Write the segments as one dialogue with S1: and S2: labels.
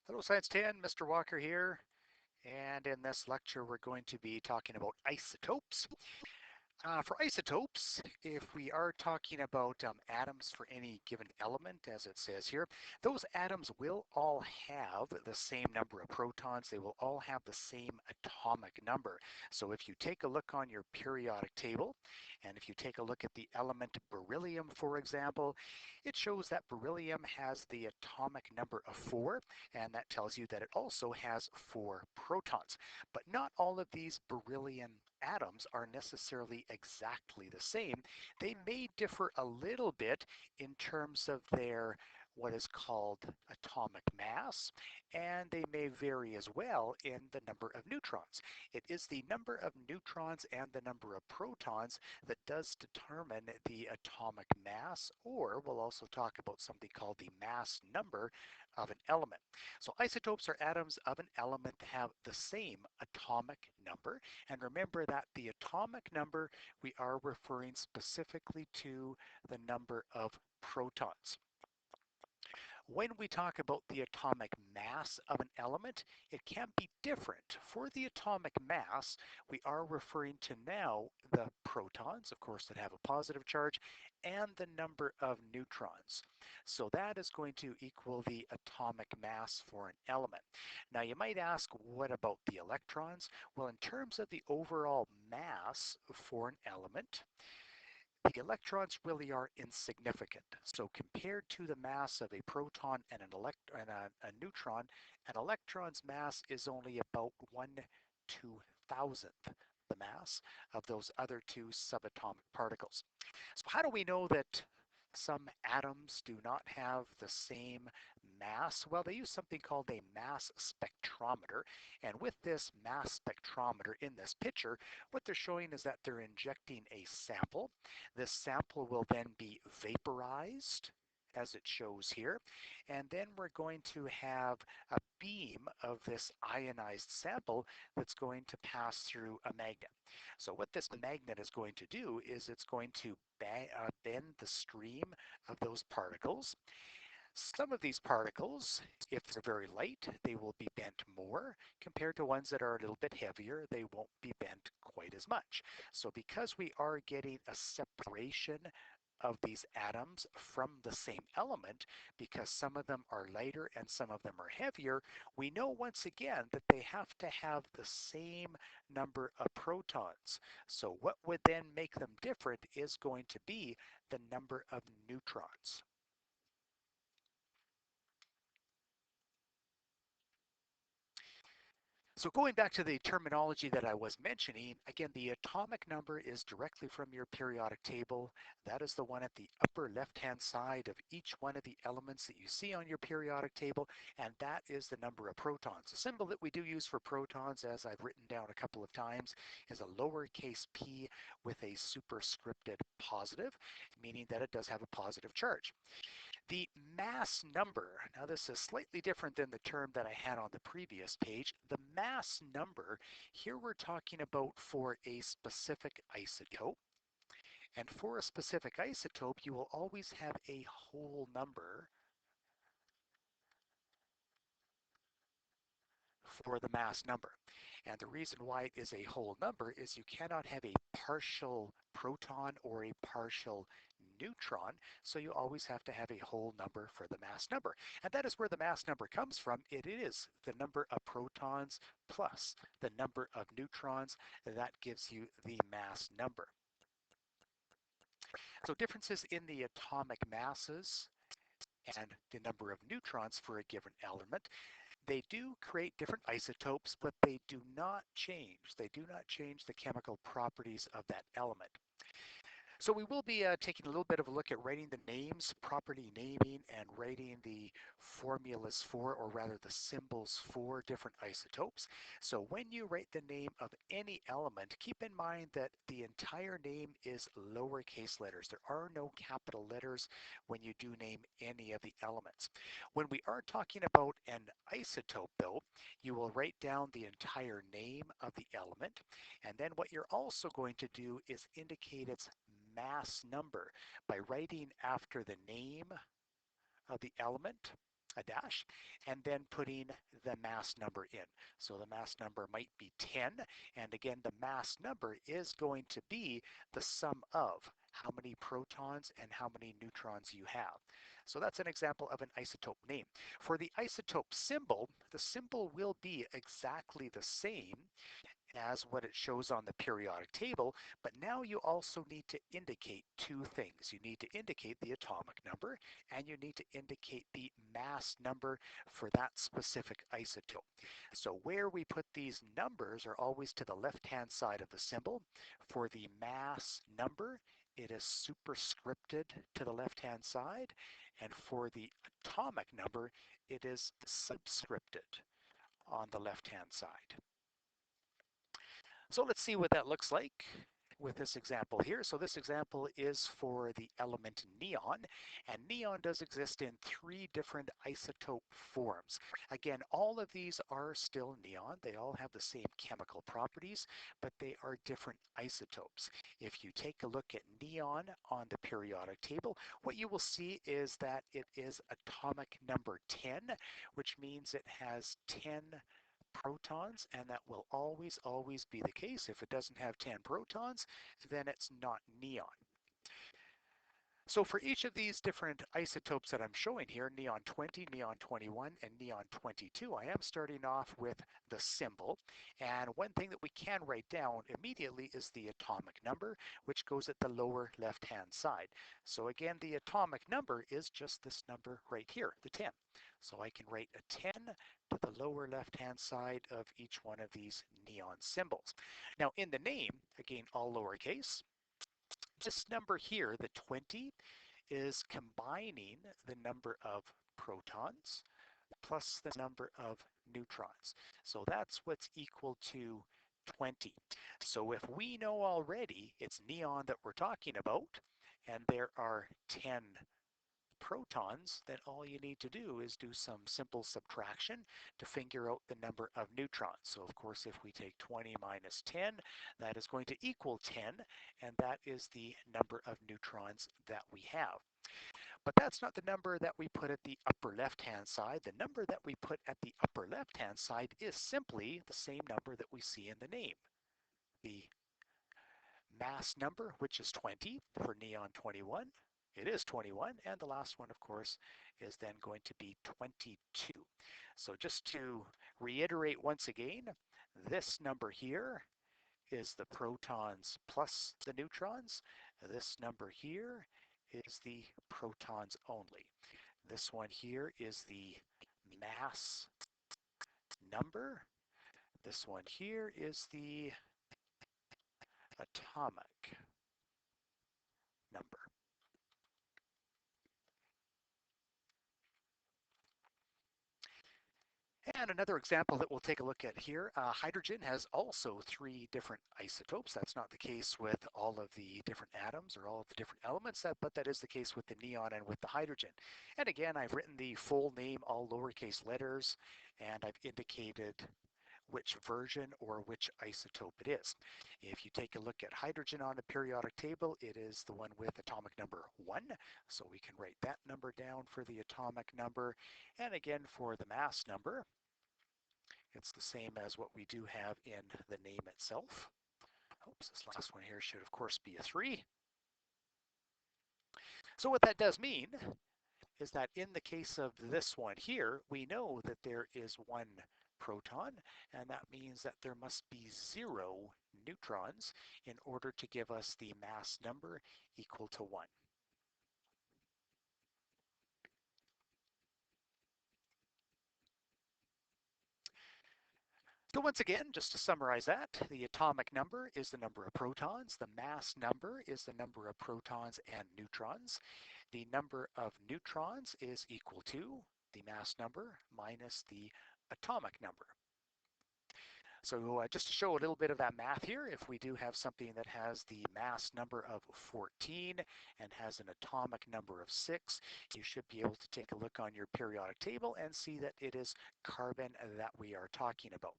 S1: Hello Science 10, Mr. Walker here, and in this lecture we're going to be talking about isotopes. For isotopes, if we are talking about atoms for any given element, as it says here, those atoms will all have the same number of protons. They will all have the same atomic number. So if you take a look on your periodic table, and if you take a look at the element beryllium, for example, it shows that beryllium has the atomic number of 4, and that tells you that it also has 4 protons. But not all of these beryllium atoms are necessarily exactly the same. They may differ a little bit in terms of their what is called atomic mass, and they may vary as well in the number of neutrons. It is the number of neutrons and the number of protons that does determine the atomic mass, or we'll also talk about something called the mass number of an element. So isotopes are atoms of an element that have the same atomic number. And remember that the atomic number, we are referring specifically to the number of protons. When we talk about the atomic mass of an element, it can be different. For the atomic mass, we are referring to now the protons, of course, that have a positive charge, and the number of neutrons. So that is going to equal the atomic mass for an element. Now you might ask, what about the electrons? Well, in terms of the overall mass for an element, the electrons really are insignificant. So compared to the mass of a proton and a neutron, an electron's mass is only about 1/2000th the mass of those other two subatomic particles. So how do we know that some atoms do not have the same mass? Well, they use something called a mass spectrometer. And with this mass spectrometer in this picture, what they're showing is that they're injecting a sample. This sample will then be vaporized, as it shows here, and then we're going to have a beam of this ionized sample that's going to pass through a magnet. So what this magnet is going to do is it's going to bend the stream of those particles. Some of these particles, if they're very light, they will be bent more compared to ones that are a little bit heavier. They won't be bent quite as much. So because we are getting a separation of these atoms from the same element, because some of them are lighter and some of them are heavier, we know once again that they have to have the same number of protons. So what would then make them different is going to be the number of neutrons. So going back to the terminology that I was mentioning, again, the atomic number is directly from your periodic table. That is the one at the upper left-hand side of each one of the elements that you see on your periodic table, and that is the number of protons. The symbol that we do use for protons, as I've written down a couple of times, is a lowercase p with a superscripted positive, meaning that it does have a positive charge. The mass number, now this is slightly different than the term that I had on the previous page. The mass number, here we're talking about for a specific isotope. And for a specific isotope, you will always have a whole number for the mass number. And the reason why it is a whole number is you cannot have a partial proton or a partial neutron, so you always have to have a whole number for the mass number. And that is where the mass number comes from. It is the number of protons plus the number of neutrons. That gives you the mass number. So differences in the atomic masses and the number of neutrons for a given element. They do create different isotopes, but they do not change. They do not change the chemical properties of that element. So we will be taking a little bit of a look at writing the names, property naming, and writing the formulas for, or rather the symbols for different isotopes. So when you write the name of any element, keep in mind that the entire name is lowercase letters. There are no capital letters when you do name any of the elements. When we are talking about an isotope though, you will write down the entire name of the element, and then what you're also going to do is indicate its mass number by writing after the name of the element a dash, and then putting the mass number in. So the mass number might be 10, and again, the mass number is going to be the sum of how many protons and how many neutrons you have. So that's an example of an isotope name. For the isotope symbol, the symbol will be exactly the same as what it shows on the periodic table, but now you also need to indicate two things. You need to indicate the atomic number, and you need to indicate the mass number for that specific isotope. So where we put these numbers are always to the left-hand side of the symbol. For the mass number, it is superscripted to the left-hand side, and for the atomic number, it is subscripted on the left-hand side. So let's see what that looks like with this example here. So this example is for the element neon, and neon does exist in three different isotope forms. Again, all of these are still neon. They all have the same chemical properties, but they are different isotopes. If you take a look at neon on the periodic table, what you will see is that it is atomic number 10, which means it has 10 protons, and that will always be the case. If it doesn't have 10 protons, then it's not neon. So for each of these different isotopes that I'm showing here, neon 20, neon 21, and neon 22, I am starting off with the symbol. And one thing that we can write down immediately is the atomic number, which goes at the lower left-hand side. So again, the atomic number is just this number right here, the 10. So I can write a 10 to the lower left-hand side of each one of these neon symbols. Now in the name, again, all lowercase, this number here, the 20, is combining the number of protons plus the number of neutrons. So that's what's equal to 20. So if we know already it's neon that we're talking about, and there are 10 protons, then all you need to do is do some simple subtraction to figure out the number of neutrons. So of course, if we take 20 minus 10, that is going to equal 10, and that is the number of neutrons that we have. But that's not the number that we put at the upper left-hand side. The number that we put at the upper left-hand side is simply the same number that we see in the name. The mass number, which is 20 for neon 21. It is 21, and the last one, of course, is then going to be 22. So just to reiterate once again, this number here is the protons plus the neutrons. This number here is the protons only. This one here is the mass number. This one here is the atomic number. And another example that we'll take a look at here, hydrogen has also three different isotopes. That's not the case with all of the different atoms or all of the different elements, but that is the case with the neon and with the hydrogen. And again, I've written the full name, all lowercase letters, and I've indicated which version or which isotope it is. If you take a look at hydrogen on a periodic table, it is the one with atomic number 1, so we can write that number down for the atomic number. And again, for the mass number, it's the same as what we do have in the name itself. Oops, this last one here should of course be a 3. So what that does mean is that in the case of this one here, we know that there is one proton, and that means that there must be 0 neutrons in order to give us the mass number equal to 1. So once again, just to summarize that, the atomic number is the number of protons, the mass number is the number of protons and neutrons, the number of neutrons is equal to the mass number minus the atomic number. So just to show a little bit of that math here, if we do have something that has the mass number of 14 and has an atomic number of 6, you should be able to take a look on your periodic table and see that it is carbon that we are talking about.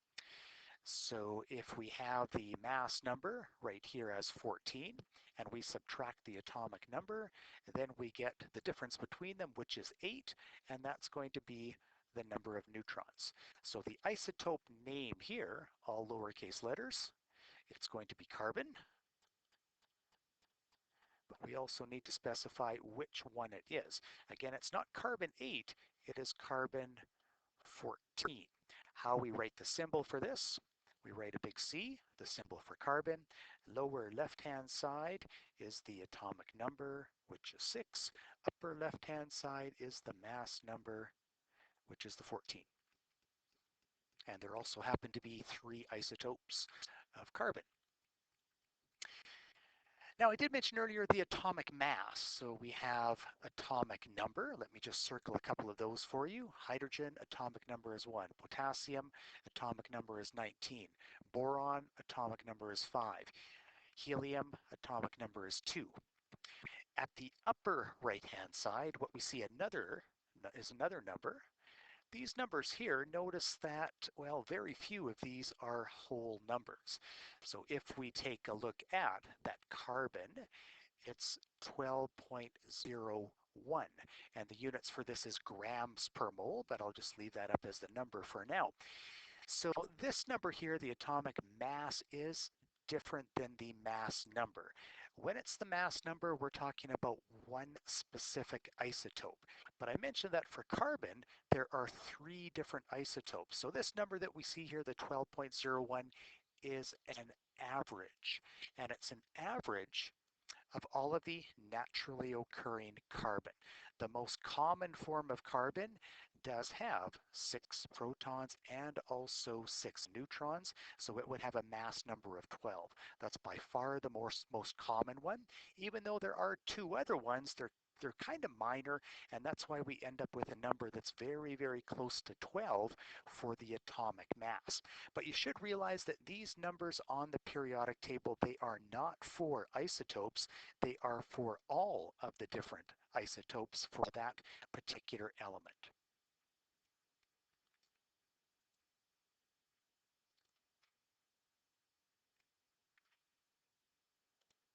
S1: So if we have the mass number right here as 14, and we subtract the atomic number, then we get the difference between them, which is 8, and that's going to be the number of neutrons. So the isotope name here, all lowercase letters, it's going to be carbon, but we also need to specify which one it is. Again, it's not carbon 8, it is carbon 14. How we write the symbol for this? We write a big C, the symbol for carbon. Lower left-hand side is the atomic number, which is 6. Upper left-hand side is the mass number, which is the 14. And there also happen to be 3 isotopes of carbon. Now, I did mention earlier the atomic mass. So we have atomic number. Let me just circle a couple of those for you. Hydrogen, atomic number is 1. Potassium, atomic number is 19. Boron, atomic number is 5. Helium, atomic number is 2. At the upper right-hand side, what we see is another number. These numbers here, notice that, well, very few of these are whole numbers. So if we take a look at that carbon, it's 12.01, and the units for this is grams per mole, but I'll just leave that up as the number for now. So this number here, the atomic mass, is different than the mass number. When it's the mass number, we're talking about one specific isotope. But I mentioned that for carbon, there are 3 different isotopes. So this number that we see here, the 12.01, is an average. And it's an average of all of the naturally occurring carbon. The most common form of carbon does have 6 protons and also 6 neutrons, so it would have a mass number of 12. That's by far the most common one. Even though there are 2 other ones, they're kind of minor, and that's why we end up with a number that's very, very close to 12 for the atomic mass. But you should realize that these numbers on the periodic table, they are not for isotopes, they are for all of the different isotopes for that particular element.